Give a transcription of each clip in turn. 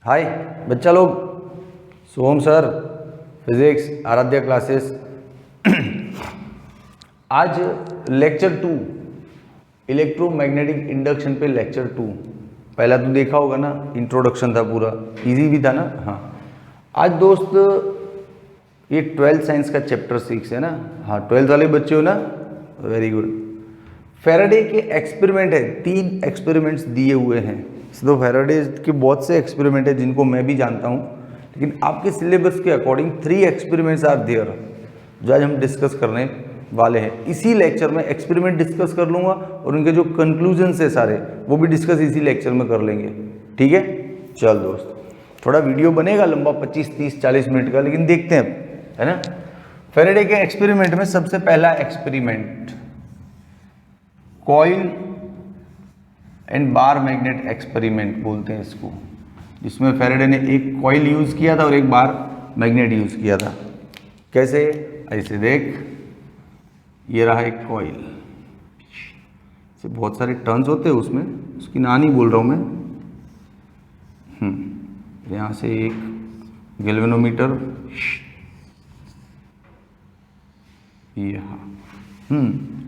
हाय बच्चा लोग, सोहम sir, physics Aaradhya classes. आज लेक्चर 2 इलेक्ट्रोमैग्नेटिक इंडक्शन पे लेक्चर 2। पहला तो देखा होगा ना, इंट्रोडक्शन था, पूरा इजी भी था ना। हाँ, आज दोस्त ये 12th साइंस का चैप्टर 6 है ना। हाँ, 12th वाले बच्चे हो ना, वेरी गुड। फैराडे के एक्सपेरिमेंट है, 3 एक्सपेरिमेंट्स दिए हुए हैं। तो फैराडे के बहुत से एक्सपेरिमेंट है जिनको मैं भी जानता हूँ, लेकिन आपके सिलेबस के अकॉर्डिंग 3 एक्सपेरिमेंट्स आर देयर जो आज हम डिस्कस करने वाले हैं। इसी लेक्चर में एक्सपेरिमेंट डिस्कस कर लूँगा और उनके जो कंक्लूजन्स है सारे वो भी डिस्कस इसी लेक्चर में कर लेंगे। ठीक है, चल दोस्त, थोड़ा वीडियो बनेगा लंबा 25, 30, 40 मिनट का, लेकिन देखते हैं, है ना। फैराडे के एक्सपेरिमेंट में सबसे पहला experiment coil and bar magnet experiment बोलते हैं इसको, जिसमें फैराडे ने एक कॉइल यूज किया था और एक बार मैग्नेट यूज किया था। कैसे? ऐसे देख, ये रहा एक कॉइल, से बहुत सारे टर्न्स होते हैं उसमें, उसकी नाम नहीं बोल रहा हूँ मैं। यहाँ से एक गैल्वेनोमीटर, यहाँ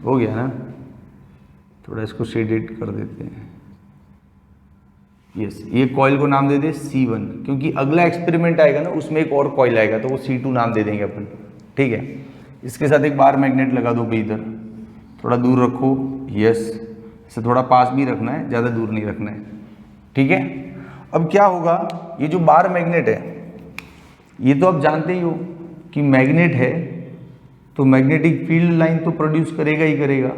हो गया ना। थोड़ा इसको शेडेड कर देते हैं। यस, ये कॉइल को नाम दे दे C1, क्योंकि अगला एक्सपेरिमेंट आएगा ना उसमें एक और कॉइल आएगा तो वो C2 नाम दे देंगे अपन। ठीक है, इसके साथ एक बार मैग्नेट लगा दो भाई, इधर थोड़ा दूर रखो। यस, इसे थोड़ा पास भी रखना है, ज़्यादा दूर नहीं रखना है। ठीक है, अब क्या होगा, ये जो बार मैग्नेट है, ये तो आप जानते ही हो कि मैग्नेट है तो मैग्नेटिक फील्ड लाइन तो प्रोड्यूस करेगा ही करेगा।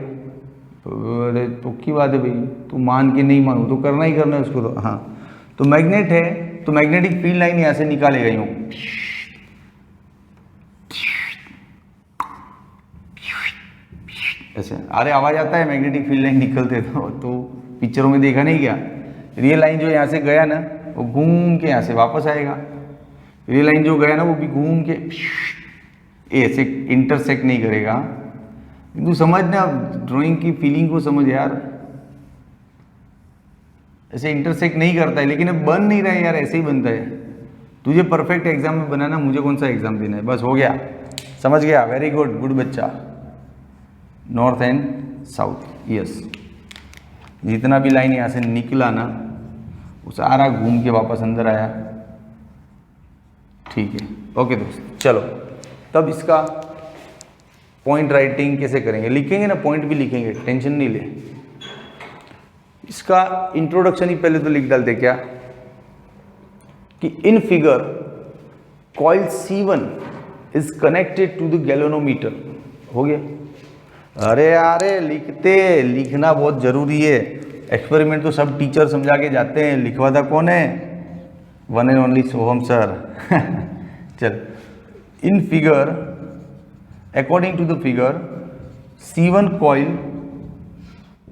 अरे तो की बात है भाई, तो मान के नहीं मानो तो करना ही करना है उसको तो। हाँ, तो मैग्नेट है तो मैग्नेटिक फील्ड लाइन यहाँ से निकालेगा यूँ, ऐसे। अरे आवाज आता है मैग्नेटिक फील्ड लाइन निकलते तो पिक्चरों में देखा नहीं क्या? ये लाइन जो यहाँ से गया ना वो घूम के यहाँ से वापस आएगा, ये लाइन जो गया ना वो भी घूम के ऐसे इंटरसेक्ट नहीं करेगा। तू समझना, ड्राइंग की फीलिंग को समझ यार, ऐसे इंटरसेक्ट नहीं करता है, लेकिन अब बन नहीं रहा है यार, ऐसे ही बनता है। तुझे परफेक्ट एग्जाम में बनाना, मुझे कौन सा एग्जाम देना है, बस हो गया, समझ गया, वेरी गुड, गुड बच्चा। नॉर्थ एंड साउथ, यस, जितना भी लाइन यहाँ से निकला ना वो सारा घूम के वापस अंदर आया। ठीक है, ओके दोस्त, चलो तब इसका पॉइंट राइटिंग कैसे करेंगे, लिखेंगे ना, पॉइंट भी लिखेंगे, टेंशन नहीं ले। इसका इंट्रोडक्शन ही पहले तो लिख डालते क्या, कि in figure coil C1 is connected to the galvanometer. हो गया? अरे अरे लिखना बहुत जरूरी है। एक्सपेरिमेंट तो सब टीचर समझा के जाते हैं, लिखवाता कौन है? One and only Soham sir. चल, in figure, according to the figure, C1 coil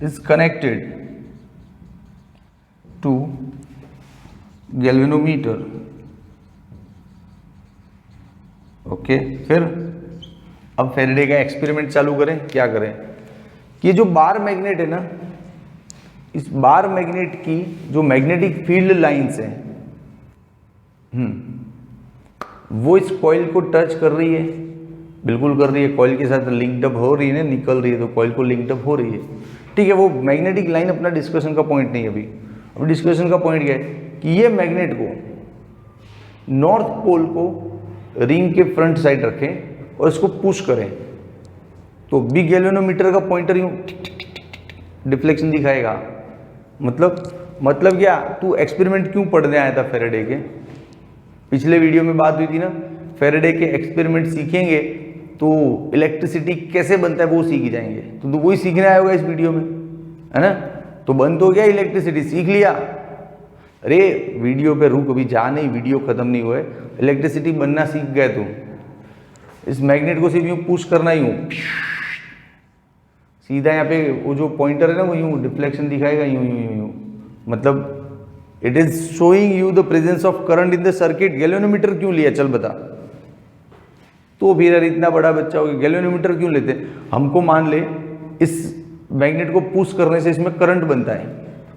is connected to galvanometer. Okay, फिर अब फैराडे का एक्सपेरिमेंट चालू करें। क्या करें कि ये जो बार मैग्नेट है ना, इस बार मैग्नेट की जो मैग्नेटिक फील्ड लाइंस हैं वो इस कॉइल को टच कर रही है, बिल्कुल कर रही है, कॉइल के साथ लिंकड हो रही है ना, निकल रही है तो कॉइल को लिंकड हो रही है। ठीक है, वो मैग्नेटिक लाइन अपना डिस्कशन का पॉइंट नहीं है अभी। अभी डिस्कशन का पॉइंट क्या है कि ये मैग्नेट को नॉर्थ पोल को रिंग के फ्रंट साइड रखें और इसको पुश करें तो बिग गैल्वेनोमीटर का पॉइंटर यूं डिफ्लेक्शन दिखाएगा। मतलब क्या, तू एक्सपेरिमेंट क्यों पढ़ने आया था फैराडे के? पिछले वीडियो में बात हुई थी ना, फैराडे के एक्सपेरिमेंट सीखेंगे तो इलेक्ट्रिसिटी कैसे बनता है वो सीख जाएंगे। तो तू वही सीखने आया होगा इस वीडियो में, है ना। तो बन तो गया, इलेक्ट्रिसिटी सीख लिया। अरे वीडियो पे रुक, अभी जा नहीं, वीडियो खत्म नहीं हुआ है, इलेक्ट्रिसिटी बनना सीख गए तुम। इस मैग्नेट को सिर्फ यूँ पुश करना ही हूँ, सीधा यहाँ पे वो जो पॉइंटर है ना वो यूँ डिफ्लेक्शन दिखाएगा, यूँ। मतलब it is showing you the presence of current in the circuit. Galvanometer क्यों लिया, चल बता। तो फिर यार इतना बड़ा बच्चा हो गया, गैल्वेनोमीटर क्यों लेते? हमको मान ले इस मैग्नेट को पुश करने से इसमें करंट बनता है,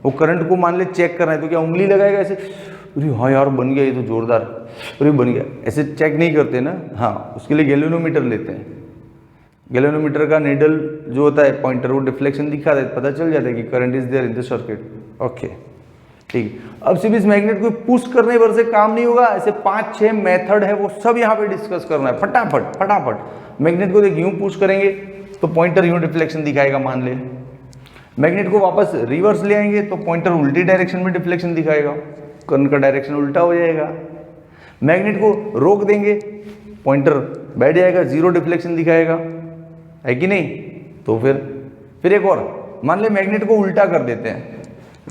वो करंट को मान ले चेक करना है, तो क्या उंगली लगाएगा ऐसे अरे हाँ यार बन गया, ये तो जोरदार, अरे बन गया, ऐसे चेक नहीं करते ना। हाँ, उसके लिए गैल्वेनोमीटर लेते हैं। गैल्वेनोमीटर का नीडल जो होता है पॉइंटर, वो डिफ्लेक्शन दिखा देता है, पता चल जाता है कि current is there in the circuit. Okay ठीक है। अब सिर्फ इस मैग्नेट को पुश करने भर से काम नहीं होगा, ऐसे 5-6 मेथड है, वो सब यहाँ पे डिस्कस करना है फटाफट फटाफट। मैग्नेट को देख यूं पुश करेंगे तो पॉइंटर यूं डिफ्लेक्शन दिखाएगा मान ले। मैग्नेट को वापस रिवर्स ले आएंगे तो पॉइंटर उल्टी डायरेक्शन में डिफ्लेक्शन दिखाएगा, करंट का डायरेक्शन उल्टा हो जाएगा। मैग्नेट को रोक देंगे, पॉइंटर बैठ जाएगा, जीरो डिफ्लेक्शन दिखाएगा, है कि नहीं। तो फिर एक और, मान ले मैग्नेट को उल्टा कर देते हैं,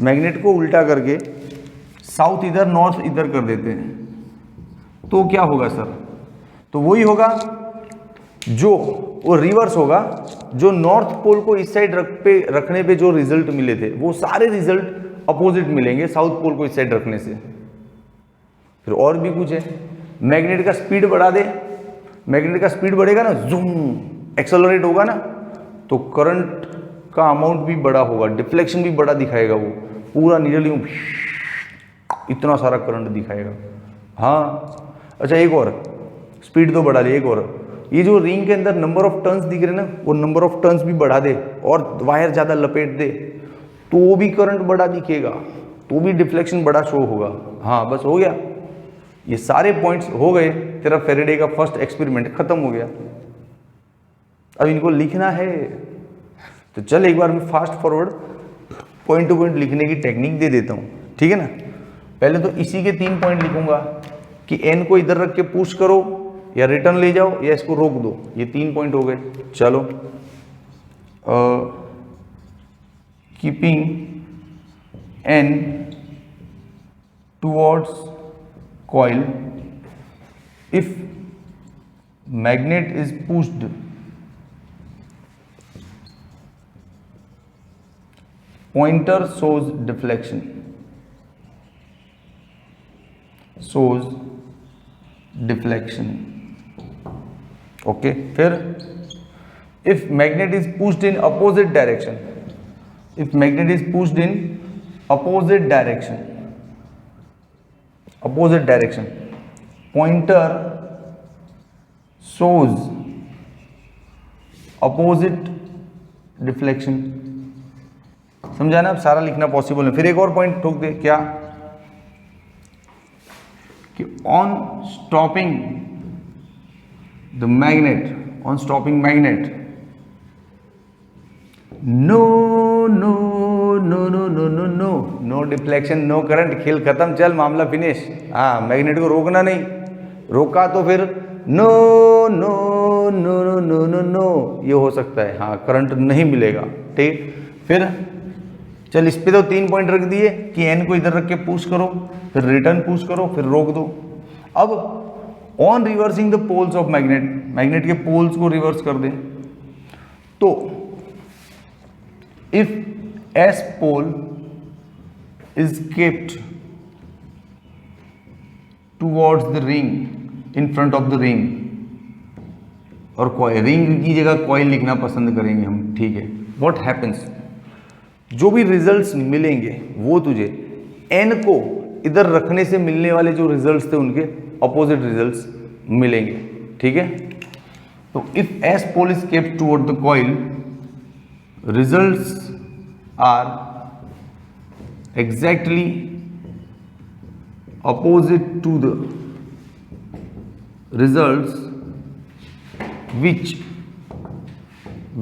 मैग्नेट को उल्टा करके साउथ इधर नॉर्थ इधर कर देते हैं, तो क्या होगा सर? तो वही होगा जो वो रिवर्स होगा, जो नॉर्थ पोल को इस साइड रखने पे जो रिजल्ट मिले थे वो सारे रिजल्ट अपोजिट मिलेंगे साउथ पोल को इस साइड रखने से। फिर और भी कुछ है, मैग्नेट का स्पीड बढ़ा दे, मैग्नेट का स्पीड बढ़ेगा ना, जूम एक्सेलरेट होगा ना, तो करंट का अमाउंट भी बड़ा होगा, डिफ्लेक्शन भी बड़ा दिखाएगा, वो पूरा नीडल यूं इतना सारा करंट दिखाएगा। हाँ अच्छा, एक और स्पीड तो बढ़ा दे, एक और, ये जो रिंग के अंदर नंबर ऑफ टर्न्स दिख रहे हैं ना, वो नंबर ऑफ टर्न्स भी बढ़ा दे और वायर ज़्यादा लपेट दे, तो वो भी करंट बड़ा दिखेगा, तो भी डिफ्लेक्शन बड़ा शो होगा। हाँ बस हो गया, ये सारे पॉइंट्स हो गए, तेरा फेरेडे का फर्स्ट एक्सपेरिमेंट खत्म हो गया। अब इनको लिखना है, तो चल एक बार मैं fast forward point two point लिखने की टेक्निक दे देता हूँ, ठीक है ना। पहले तो इसी के 3 पॉइंट लिखूंगा कि एन को इधर रख के पुश करो या रिटर्न ले जाओ या इसको रोक दो, ये 3 पॉइंट हो गए। चलो, keeping an towards coil if magnet is pushed pointer shows deflection, okay। फिर if magnet is pushed in opposite direction, if magnet is pushed in opposite direction, pointer shows opposite deflection। समझा ना, अब सारा लिखना possible है। फिर एक और पॉइंट ठोक दे, क्या कि on stopping the magnet, on stopping magnet, no no no no no no no no deflection, no current, खेल खत्म, चल मामला फिनिश। हाँ, मैग्नेट को रोकना नहीं, रोका तो फिर no no no no no no no ये हो सकता है, हाँ करंट नहीं मिलेगा, ठीक। फिर चल इस पे तो 3 पॉइंट रख दिए कि एन को इधर रख के पुश करो, फिर रिटर्न पुश करो, फिर रोक दो। अब on reversing the poles of magnet, magnet के पोल्स को रिवर्स कर दें, तो if S pole is kept towards the ring in front of the ring, और कॉइल, रिंग की जगह कॉइल लिखना पसंद करेंगे हम, ठीक है। व्हाट हैपेंस, जो भी रिजल्ट्स मिलेंगे वो तुझे एन को इधर रखने से मिलने वाले जो रिजल्ट्स थे उनके अपोजिट रिजल्ट्स मिलेंगे, ठीक है। तो if S pole is kept toward the coil, results are exactly opposite to the results which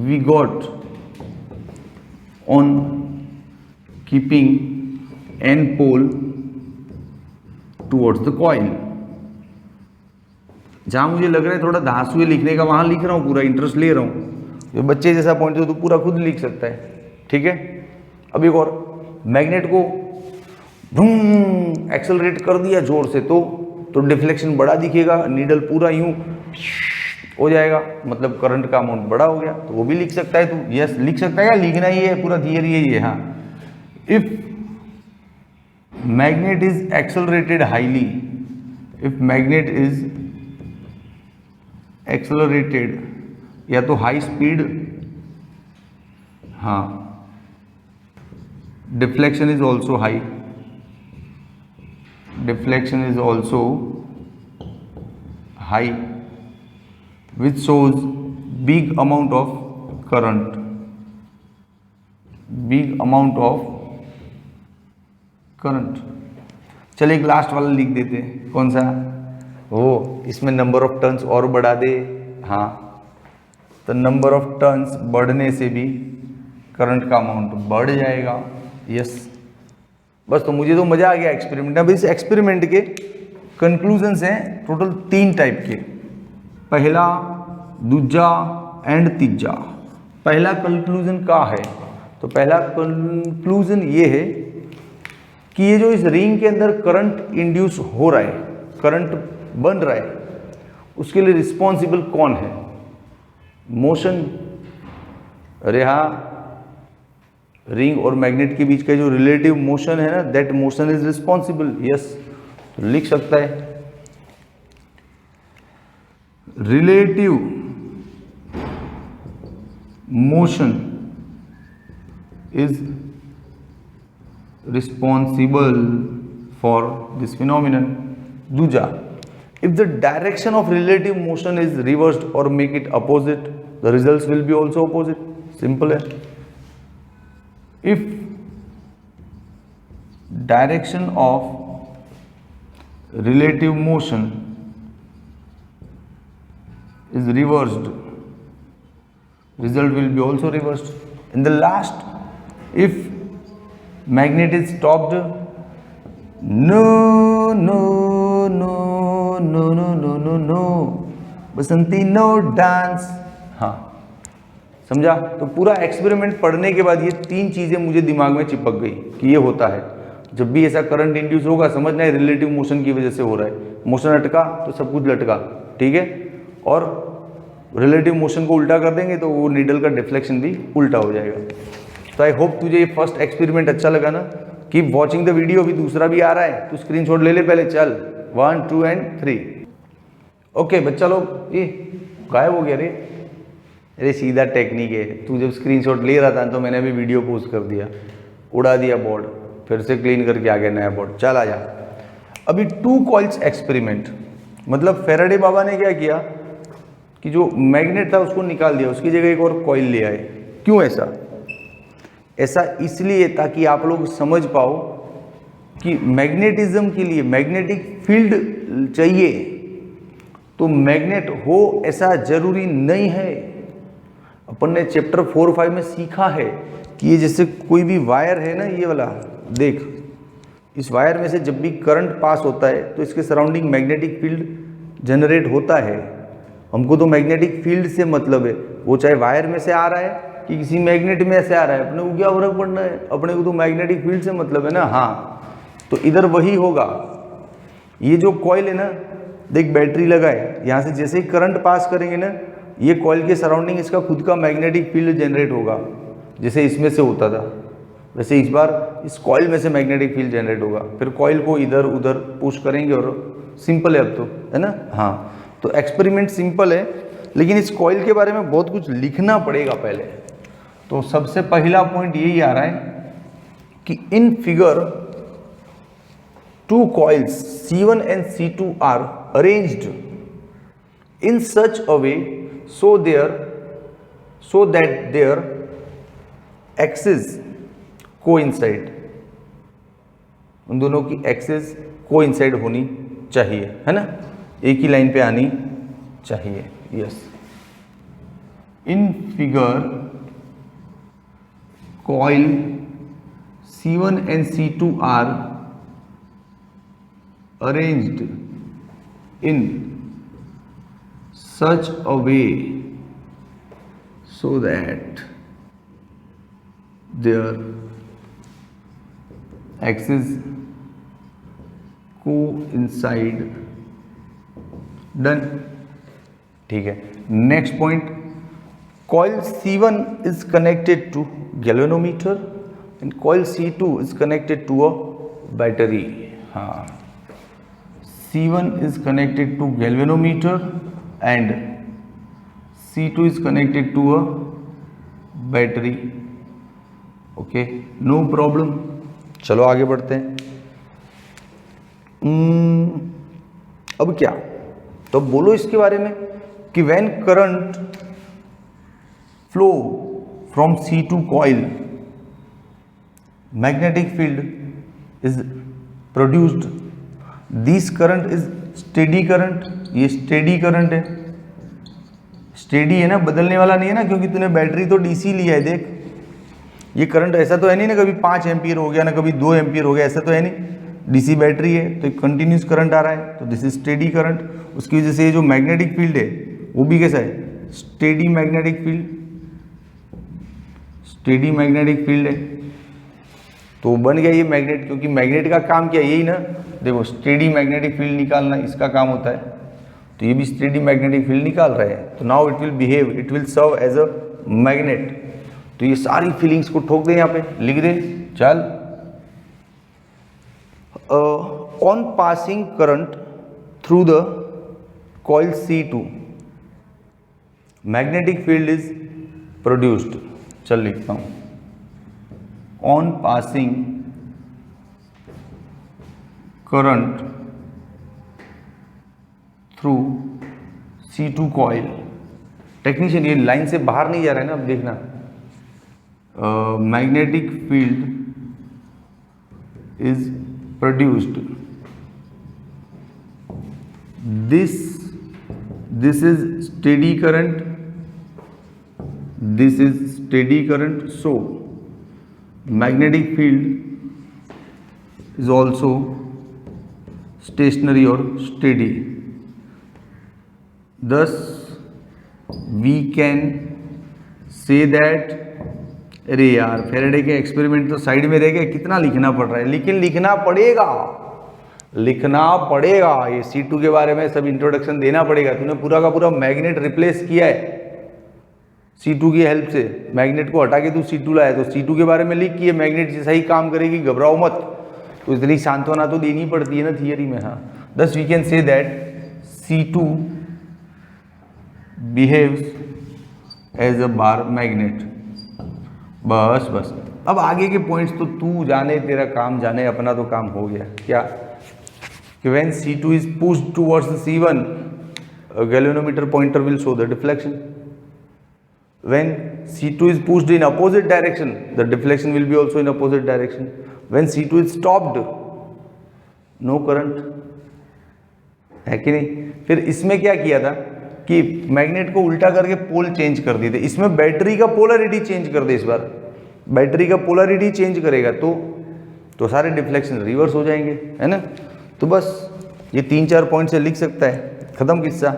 we got on keeping n pole towards the coil। जहाँ मुझे लग रहा है थोड़ा धांसुए लिखने का, वहाँ लिख रहा हूँ, पूरा इंटरेस्ट ले रहा हूँ। ये बच्चे जैसा पॉइंट है तो पूरा खुद लिख सकता है, ठीक है। अब एक और, मैग्नेट को एक्सेलरेट कर दिया जोर से तो डिफ्लेक्शन बड़ा दिखेगा, नीडल पूरा यूं हो जाएगा, मतलब करंट का अमाउंट बड़ा हो गया, तो वो भी लिख सकता है तू। यस लिख सकता है, या लिखना ही है, पूरा थियरी यही है। हाँ, if magnet is accelerated highly, if magnet is accelerated, या तो हाई स्पीड, हाँ, deflection is also high, deflection is also high, which shows big amount of current, big amount of current। चलिए एक लास्ट वाला लिख देते हैं, कौन सा, वो इसमें नंबर ऑफ टर्न्स और बढ़ा दे। हाँ, तो नंबर ऑफ टर्न्स बढ़ने से भी करंट का अमाउंट बढ़ जाएगा। यस, बस। तो मुझे तो मजा आ गया एक्सपेरिमेंट। अब इस एक्सपेरिमेंट के कंक्लूजन्स हैं टोटल 3 टाइप के, पहला, दूजा एंड तीजा। पहला कंक्लूजन क्या है? तो पहला कंक्लूजन ये है कि ये जो इस रिंग के अंदर करंट इंड्यूस हो रहा है, करंट बन रहा है, उसके लिए रिस्पॉन्सिबल कौन है? मोशन। अरे हाँ, रिंग और मैग्नेट के बीच का जो रिलेटिव मोशन है ना, that motion is responsible. Yes, तो लिख सकता है relative motion is responsible for this phenomenon. दूजा, if the direction of relative motion is reversed or make it opposite, the results will be also opposite. Simple है। If direction of relative motion is reversed, result will be also reversed. In the last, if magnet is stopped, no no no no no no no no Basanti no dance. हाँ, समझा? तो पूरा experiment पढ़ने के बाद ये 3 चीजें मुझे दिमाग में चिपक गई कि ये होता है। जब भी ऐसा करंट इंड्यूस होगा, समझना है रिलेटिव मोशन की वजह से हो रहा है। मोशन अटका तो सब कुछ लटका, ठीक है? और रिलेटिव मोशन को उल्टा कर देंगे तो वो नीडल का डिफ्लेक्शन भी उल्टा हो जाएगा। तो आई होप तुझे ये फर्स्ट एक्सपेरिमेंट अच्छा लगा ना। कीप वॉचिंग द वीडियो, अभी दूसरा भी आ रहा है, तू स्क्रीनशॉट ले ले पहले। चल 1 2 एंड 3। ओके बच्चा लोग, ये गायब हो गया रे। अरे सीधा टेक्निक है, तू जब स्क्रीनशॉट ले रहा था तो मैंने अभी वीडियो पोस्ट कर दिया, उड़ा दिया बोर्ड, फिर से क्लीन करके आ गया नया बोर्ड। चल आ जा। अभी 2 कॉइल्स एक्सपेरिमेंट, मतलब फेराडे बाबा ने क्या किया कि जो मैग्नेट था उसको निकाल दिया, उसकी जगह एक और कॉइल ले आए। क्यों ऐसा? ऐसा इसलिए ताकि आप लोग समझ पाओ कि मैग्नेटिज्म के लिए मैग्नेटिक फील्ड चाहिए, तो मैग्नेट हो ऐसा जरूरी नहीं है। अपन ने चैप्टर 4 5 में सीखा है कि ये जैसे कोई भी वायर है ना, ये वाला देख, इस वायर में से जब भी करंट पास होता है तो इसके सराउंडिंग मैग्नेटिक फील्ड जनरेट होता है। हमको तो मैग्नेटिक फील्ड से मतलब है, वो चाहे वायर में से आ रहा है कि किसी मैग्नेट में से आ रहा है, अपने को क्या फर्क पड़ना है? अपने को तो मैग्नेटिक फील्ड से मतलब है ना। हाँ, तो इधर वही होगा। ये जो कॉइल है ना, देख बैटरी लगा है, यहाँ से जैसे ही करंट पास करेंगे ना, ये कॉइल के सराउंडिंग इसका खुद का मैग्नेटिक फील्ड जनरेट होगा। जैसे इसमें से होता था, वैसे इस बार इस कॉइल में से मैग्नेटिक फील्ड जनरेट होगा। फिर कॉइल को इधर उधर पुश करेंगे और सिंपल है अब तो, है ना। हाँ, तो एक्सपेरिमेंट सिंपल है, लेकिन इस कॉइल के बारे में बहुत कुछ लिखना पड़ेगा पहले। तो सबसे पहला पॉइंट यही आ रहा है कि in figure 2 coils C1 and C2 are arranged in such a way so that their axes coincide। उन दोनों की एक्सिस कोइंसाइड होनी चाहिए, है ना, एक ही लाइन पे आनी चाहिए। Yes, in figure coil C1 and C2 are arranged in such a way so that their axes coincide। Done, ठीक है। Next point, coil C1 is connected to galvanometer and coil C2 is connected to a battery। हाँ, C1 is connected to galvanometer and C2 is connected to a battery। Okay, no problem. चलो आगे बढ़ते हैं। अब क्या, तो बोलो इसके बारे में कि when current flow from C2 coil magnetic field is produced, this current is steady current, ये स्टेडी करंट है, स्टेडी है ना, बदलने वाला नहीं है ना, क्योंकि तूने बैटरी तो डीसी लिया है। देख ये करंट ऐसा तो है नहीं ना कभी 5 एम्पियर हो गया ना कभी 2 एम्पियर हो गया, ऐसा तो है नहीं, डीसी बैटरी है तो कंटिन्यूस करंट आ रहा है, तो दिस इज स्टेडी करंट। उसकी वजह से ये जो मैग्नेटिक फील्ड है वो भी कैसा है, steady magnetic field, steady magnetic field है, तो बन गया ये मैग्नेट, क्योंकि मैग्नेट का काम क्या है, यही ना, देखो स्टेडी मैग्नेटिक फील्ड निकालना इसका काम होता है, तो ये भी स्टेडी मैग्नेटिक फील्ड निकाल रहे हैं, तो now it will behave, it will serve as a magnet. तो ये सारी फीलिंग्स को ठोक दे, यहाँ पे लिख दे, चल। On passing current through the coil C2 magnetic field is produced, चल लिखता हूं, on passing current through C2 coil, technician ये लाइन से बाहर नहीं जा रहा है ना, अब देखना, magnetic field is produced, this is steady current, this is steady current, so magnetic field is also stationary or steady, thus we can say that, अरे यार फेरेडे के एक्सपेरिमेंट तो साइड में रह गए, कितना लिखना पड़ रहा है, लेकिन लिखना पड़ेगा, लिखना पड़ेगा, ये C2 के बारे में सब इंट्रोडक्शन देना पड़ेगा, तूने पूरा का पूरा मैग्नेट रिप्लेस किया है C2 की हेल्प से, मैग्नेट को हटा के तू C2 लाया, तो C2 के बारे में लिख कि ये मैग्नेट जैसा ही काम करेगी, घबराओ मत, तो इतनी सांत्वना तो देनी पड़ती है ना थियरी में। हाँ, thus we can say that C2 behaves as a bar magnet। बस बस, अब आगे के पॉइंट्स तो तू जाने, तेरा काम जाने, अपना तो काम हो गया। क्या कि when C2 is pushed towards the C1, a galvanometer pointer will show the deflection. When C2 is pushed in opposite direction, the deflection will be also in opposite direction. When C2 is stopped, no current, है कि नहीं। फिर इसमें क्या किया था कि magnet को उल्टा करके पोल चेंज कर दिए थे, इसमें बैटरी का पोलरिटी चेंज कर दे, इस बार बैटरी का पोलरिटी चेंज करेगा तो सारे डिफ्लेक्शन रिवर्स हो जाएंगे, है ना। तो बस ये 3-4 पॉइंट से लिख सकता है, खत्म किस्सा।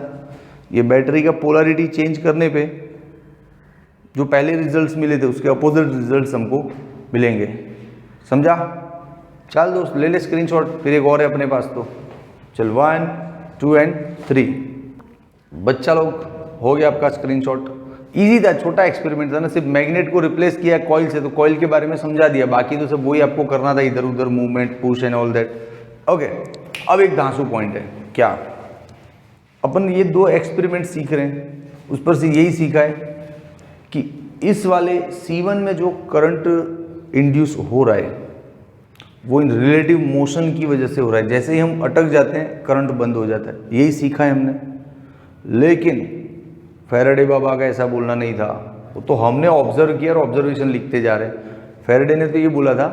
ये बैटरी का पोलरिटी चेंज करने पे जो पहले रिजल्ट्स मिले थे उसके अपोजिट रिजल्ट्स हमको मिलेंगे, समझा। चल दोस्त ले ले स्क्रीनशॉट, फिर एक और है अपने पास, तो चल 1, 2 एंड 3। बच्चा लोग हो गया आपका स्क्रीनशॉट, इजी था, छोटा एक्सपेरिमेंट था ना, सिर्फ मैग्नेट को रिप्लेस किया कॉइल से, तो कॉइल के बारे में समझा दिया, बाकी तो सब वही आपको करना था, इधर उधर movement, push and all that. Okay, अब एक धांसू पॉइंट है, क्या अपन ये 2 एक्सपेरिमेंट सीख रहे हैं, उस पर से यही सीखा है कि इस वाले C1 में जो करंट इंड्यूस हो रहा है वो इन रिलेटिव मोशन की वजह से हो रहा है, जैसे ही हम अटक जाते हैं करंट बंद हो जाता है, यही सीखा है हमने। लेकिन फैराडे बाबा का ऐसा बोलना नहीं था, वो तो हमने ऑब्जर्व किया और ऑब्जर्वेशन लिखते जा रहे हैं। फैराडे ने तो ये बोला था,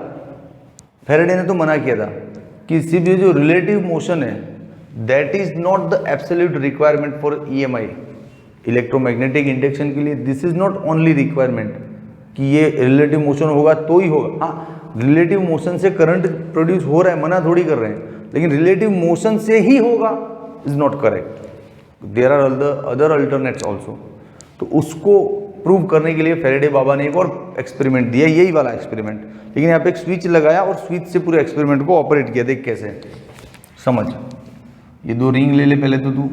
फैराडे ने तो मना किया था कि सिर्फ ये जो रिलेटिव मोशन है that is not the absolute requirement for EMI, electromagnetic induction के लिए this is not only requirement कि ये रिलेटिव मोशन होगा तो ही होगा। हाँ, रिलेटिव मोशन से करंट प्रोड्यूस हो रहा है, मना थोड़ी कर रहे हैं, लेकिन रिलेटिव मोशन से ही होगा is not correct, there are other alternates also. तो उसको प्रूव करने के लिए फैराडे बाबा ने एक और एक्सपेरिमेंट दिया, यही वाला एक्सपेरिमेंट, लेकिन यहाँ पे एक स्विच लगाया और स्विच से पूरे एक्सपेरिमेंट को ऑपरेट किया। देख कैसे, समझ। ये 2 रिंग ले ले पहले तो तू,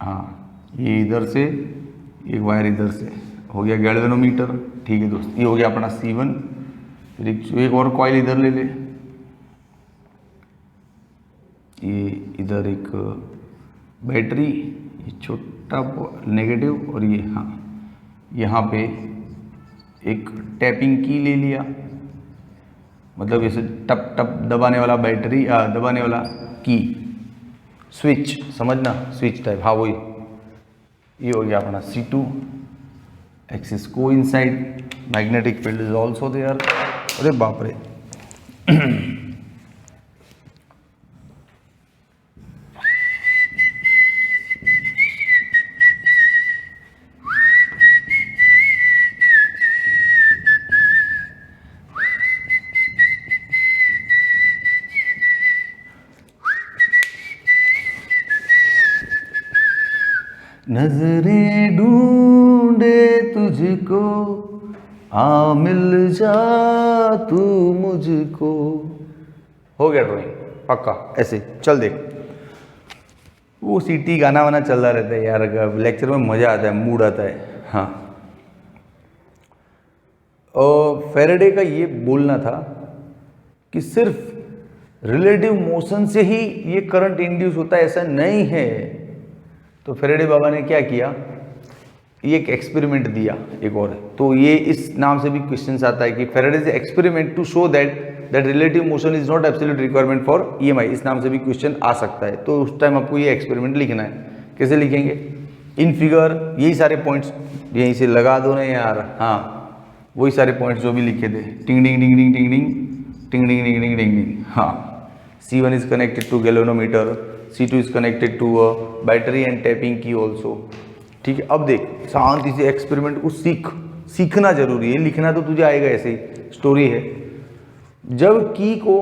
हाँ ये इधर से, एक वायर इधर से, हो गया गैल्वेनोमीटर, ठीक है दोस्त। ये हो गया अपना C1, फिर एक और कॉइल इधर ले ले, ये इधर एक बैटरी, ये छोटा नेगेटिव, और ये हाँ यहाँ पे एक टैपिंग की ले लिया, मतलब जैसे टप टप दबाने वाला बैटरी, दबाने वाला की, स्विच, समझना, स्विच टाइप, हाँ वही। ये हो गया अपना C2, एक्सिस को inside, magnetic field is also there. अरे बाप रे नजरें ढूंढे तुझको, आ मिल जा तू मुझको। हो गया ड्राइंग पक्का, ऐसे चल देख। वो सीटी गाना वाना चल रहा रहता है यार, लेक्चर में मजा आता है, मूड आता है। हाँ, और फेरेडे का ये बोलना था कि सिर्फ रिलेटिव मोशन से ही ये करंट इंड्यूस होता है, ऐसा नहीं है। तो फेरेडे बाबा ने क्या किया, ये एक एक्सपेरिमेंट दिया एक और। तो ये इस नाम से भी क्वेश्चंस आता है कि Faraday's experiment to show that relative motion is not absolute requirement for EMI, इस नाम से भी क्वेश्चन आ सकता है। तो उस टाइम आपको ये एक्सपेरिमेंट लिखना है। कैसे लिखेंगे, इन फिगर यही सारे पॉइंट्स यहीं से लगा दो ना यार। हाँ, वही सारे पॉइंट्स जो भी लिखे थे, टिंग डिंग डिंग डिंग टिंग डिंग टिंग डिंग डिंग डिंग डिंग डिंग। हाँ, C1 is connected to galvanometer, C2 is connected to a battery and tapping key also। ठीक है, अब देख शांति से एक्सपेरिमेंट को सीखना जरूरी है, लिखना तो तुझे आएगा, ऐसे ही स्टोरी है। जब की को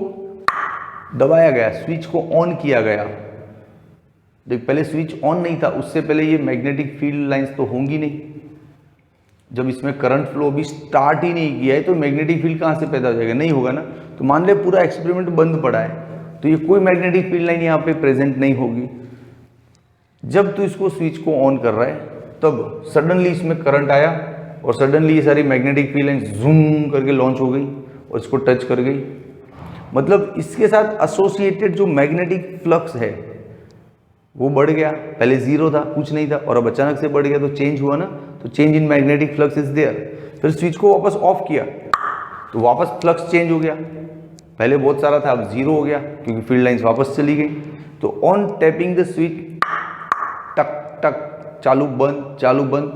दबाया गया, स्विच को ऑन किया गया, देख पहले स्विच ऑन नहीं था, उससे पहले ये मैग्नेटिक फील्ड लाइंस तो होंगी नहीं। जब इसमें करंट फ्लो भी स्टार्ट ही नहीं किया है तो मैग्नेटिक फील्ड कहाँ से पैदा हो जाएगा, नहीं होगा ना। तो मान ले पूरा एक्सपेरिमेंट बंद पड़ा है, तो ये कोई मैग्नेटिक फील्ड लाइन यहाँ पे प्रेजेंट नहीं होगी। जब तू इसको स्विच को ऑन कर रहा है तब सडनली इसमें करंट आया और सडनली ये सारी मैग्नेटिक फील्ड लाइन जूम करके लॉन्च हो गई और इसको टच कर गई। मतलब इसके साथ एसोसिएटेड जो मैग्नेटिक फ्लक्स है वो बढ़ गया। पहले जीरो था, कुछ नहीं था, और अब अचानक से बढ़ गया, तो चेंज हुआ ना। तो change in magnetic flux is there. फिर स्विच को वापस ऑफ किया तो वापस फ्लक्स चेंज हो गया। पहले बहुत सारा था, अब जीरो हो गया क्योंकि फील्ड लाइंस वापस चली गई। तो ऑन टैपिंग द स्विच, टक टक, चालू बंद,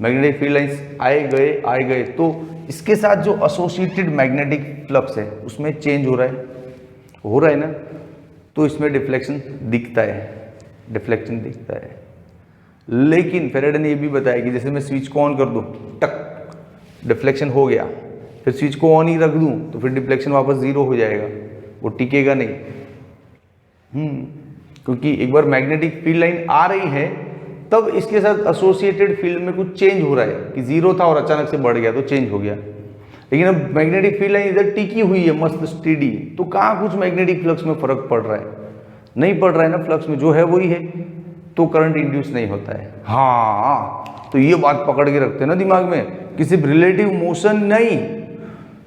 मैग्नेटिक फील्ड लाइंस आए गए। तो इसके साथ जो एसोसिएटेड मैग्नेटिक फ्लक्स है उसमें चेंज हो रहा है ना। तो इसमें डिफ्लेक्शन दिखता है। लेकिन फेरेडे ने ये भी बताया कि जैसे मैं स्विच को ऑन कर दूं, टक, डिफ्लेक्शन हो गया, फिर स्विच को ऑन ही रख दूं तो फिर डिफ्लेक्शन वापस जीरो हो जाएगा, वो टिकेगा नहीं। क्योंकि एक बार मैग्नेटिक फील्ड लाइन आ रही है तब इसके साथ एसोसिएटेड फील्ड में कुछ चेंज हो रहा है कि जीरो था और अचानक से बढ़ गया तो चेंज हो गया। लेकिन अब मैग्नेटिक फील्ड लाइन इधर टिकी हुई है मस्त स्टेडी, तो कहाँ कुछ मैग्नेटिक फ्लक्स में फर्क पड़ रहा है, नहीं पड़ रहा है ना। फ्लक्स में जो है वही है, तो करंट इंड्यूस नहीं होता है। हाँ, तो ये बात पकड़ के रखते हैं ना दिमाग में कि सिर्फ रिलेटिव मोशन नहीं,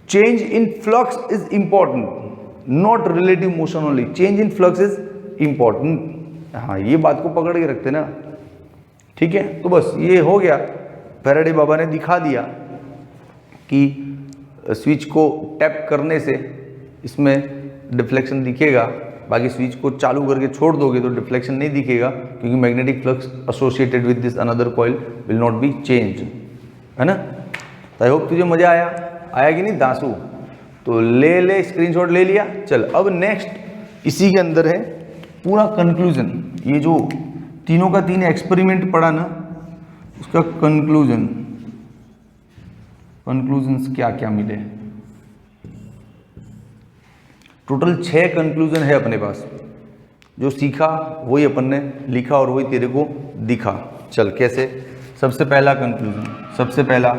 change in flux is important, not relative motion only, change in flux is important. हाँ, ये बात को पकड़ के रखते ना। ठीक है, तो बस ये हो गया। फेराडे बाबा ने दिखा दिया कि स्विच को टैप करने से इसमें डिफ्लेक्शन दिखेगा, बाकी स्विच को चालू करके छोड़ दोगे तो डिफ्लेक्शन नहीं दिखेगा, क्योंकि magnetic flux associated with this another coil will not be change, है ना। तो आई होप तुझे मजा आया कि नहीं दासू। तो ले स्क्रीनशॉट ले लिया। चल अब नेक्स्ट इसी के अंदर है पूरा कंक्लूजन। ये जो तीनों का तीन एक्सपेरिमेंट पढ़ा ना, उसका कंक्लूजन्स क्या क्या मिले। टोटल 6 कंक्लूजन है अपने पास। जो सीखा वही अपन ने लिखा और वही तेरे को दिखा। चल कैसे, सबसे पहला कंक्लूजन, सबसे पहला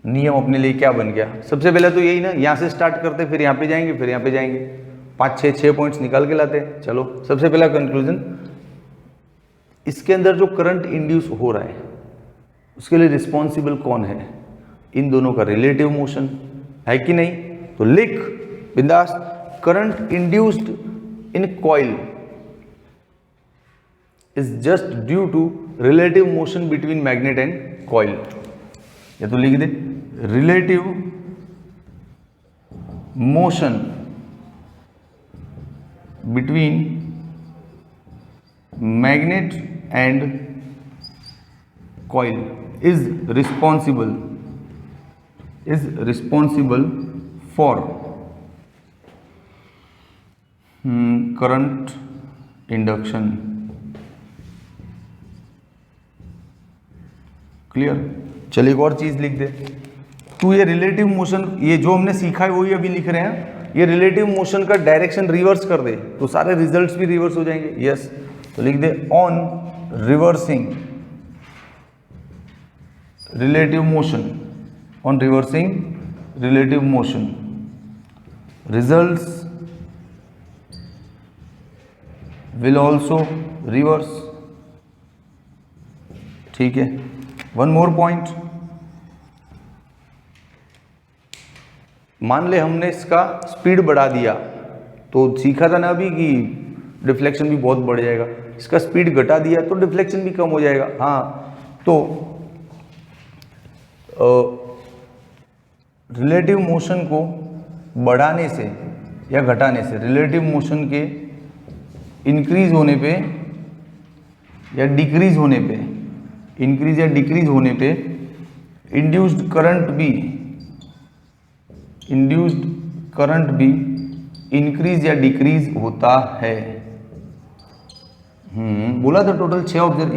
नियम अपने लिए क्या बन गया। सबसे पहला तो यही ना, यहाँ से स्टार्ट करते फिर यहाँ पे जाएंगे, फिर यहाँ पे जाएंगे, 5-6 पॉइंट्स निकाल के लाते हैं। चलो सबसे पहला कंक्लूजन, इसके अंदर जो करंट इंड्यूस हो रहा है उसके लिए रिस्पॉन्सिबल कौन है। इन दोनों का रिलेटिव मोशन है कि नहीं। तो लिख बिंदास, current induced in coil is just due to relative motion between magnet and coil. या तो लिख दे, relative motion between magnet and coil is responsible for current induction. Clear? चलिए एक और चीज लिख दे। तो ये रिलेटिव मोशन, ये जो हमने सीखा है वही अभी लिख रहे हैं। ये रिलेटिव मोशन का डायरेक्शन रिवर्स कर दे तो सारे रिजल्ट्स भी रिवर्स हो जाएंगे। यस, तो लिख दे on reversing relative motion, on reversing relative motion results will also reverse. ठीक है, वन मोर पॉइंट। मान ले हमने इसका स्पीड बढ़ा दिया, तो सीखा था ना अभी कि डिफ्लेक्शन भी बहुत बढ़ जाएगा। इसका स्पीड घटा दिया तो डिफ्लेक्शन भी कम हो जाएगा। हाँ, तो रिलेटिव मोशन को बढ़ाने से या घटाने से, रिलेटिव मोशन के इंक्रीज होने पे या डिक्रीज होने पे, इंक्रीज या डिक्रीज होने पे इंड्यूस्ड करंट भी इंक्रीज या डिक्रीज होता है। बोला था टोटल 6 ऑब्जर्व।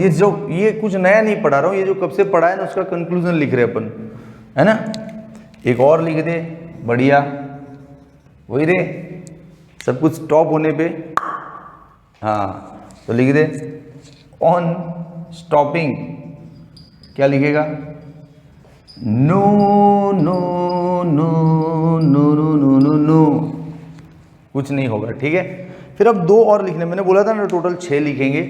ये कुछ नया नहीं पढ़ा रहा हूँ, ये जो कब से पढ़ा है ना उसका कंक्लूजन लिख रहे अपन, है ना। एक और लिख दे, बढ़िया, वही रे, सब कुछ स्टॉप होने पे। हाँ, तो लिख दे ऑन स्टॉपिंग, क्या लिखेगा? No no no no no no no no, कुछ नहीं होगा। ठीक है, फिर अब 2 और लिखने, मैंने बोला था ना टोटल 6 लिखेंगे,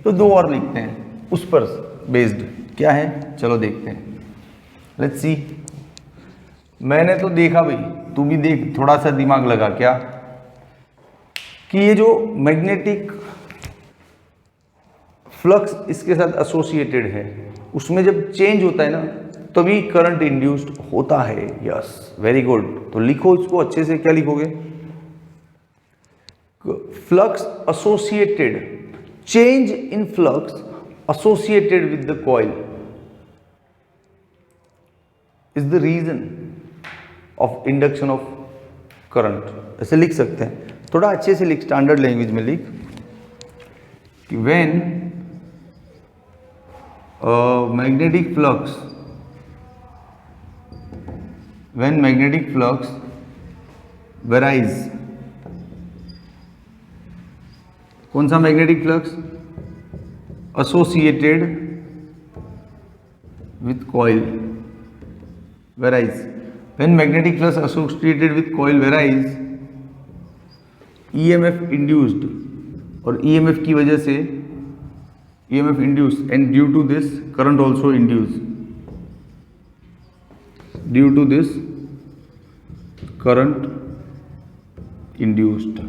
तो 2 और लिखते हैं उस पर बेस्ड। क्या है, चलो देखते हैं, लेट्स सी। मैंने तो देखा भाई, तू भी देख, थोड़ा सा दिमाग लगा क्या, कि ये जो मैग्नेटिक फ्लक्स इसके साथ एसोसिएटेड है, उसमें जब चेंज होता है ना तभी करंट इंड्यूस्ड होता है। Yes, very good. तो लिखो इसको अच्छे से, क्या लिखोगे? Flux associated, change in flux associated with the coil is the reason of induction of current. ऐसे लिख सकते हैं, थोड़ा अच्छे से लिख, स्टैंडर्ड लैंग्वेज में लिख कि व्हेन मैग्नेटिक फ्लक्स वेराइज, कौन सा magnetic flux? Associated with coil varies. When magnetic flux associated with coil varies, EMF induced, और EMF की वजह से EMF induced and due to this current also induced, due to this current induced.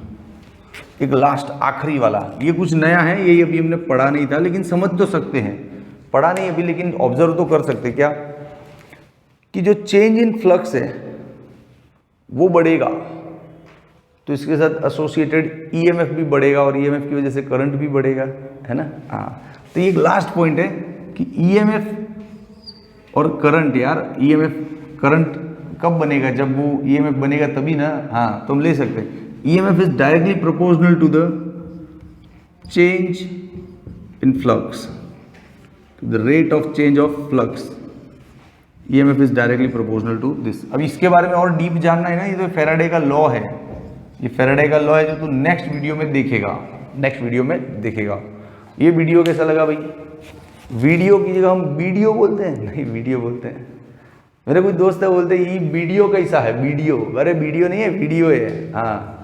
एक last आखिरी वाला, ये कुछ नया है, ये अभी हमने पढ़ा नहीं था, लेकिन समझ तो सकते हैं। पढ़ा नहीं अभी, लेकिन ऑब्जर्व तो कर सकते। क्या कि जो चेंज इन फ्लक्स है वो बढ़ेगा तो इसके साथ एसोसिएटेड EMF भी बढ़ेगा, और EMF की वजह से करंट भी बढ़ेगा, है ना। हाँ, तो ये एक लास्ट पॉइंट है कि EMF और करंट, यार EMF करंट कब बनेगा? जब वो EMF बनेगा तभी ना। हाँ, तो हम ले सकते हैं EMF is directly proportional to the change in flux, to the rate of change of flux. EMF is directly proportional to this. अब इसके बारे में और डीप जानना है ना, ये तो फैराडे का लॉ है, ये फैराडे का लॉ है जो तू नेक्स्ट वीडियो में देखेगा। ये वीडियो कैसा लगा भाई? वीडियो की जगह हम वीडियो बोलते हैं, नहीं वीडियो बोलते हैं। मेरे कुछ दोस्त है बोलते हैं ये वीडियो कैसा है, वीडियो, अरे वीडियो नहीं है, वीडियो है। हाँ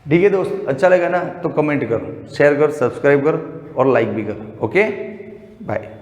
ठीक है दोस्त, अच्छा लगा ना तो कमेंट कर, शेयर कर, सब्सक्राइब कर और लाइक भी कर। Okay, bye.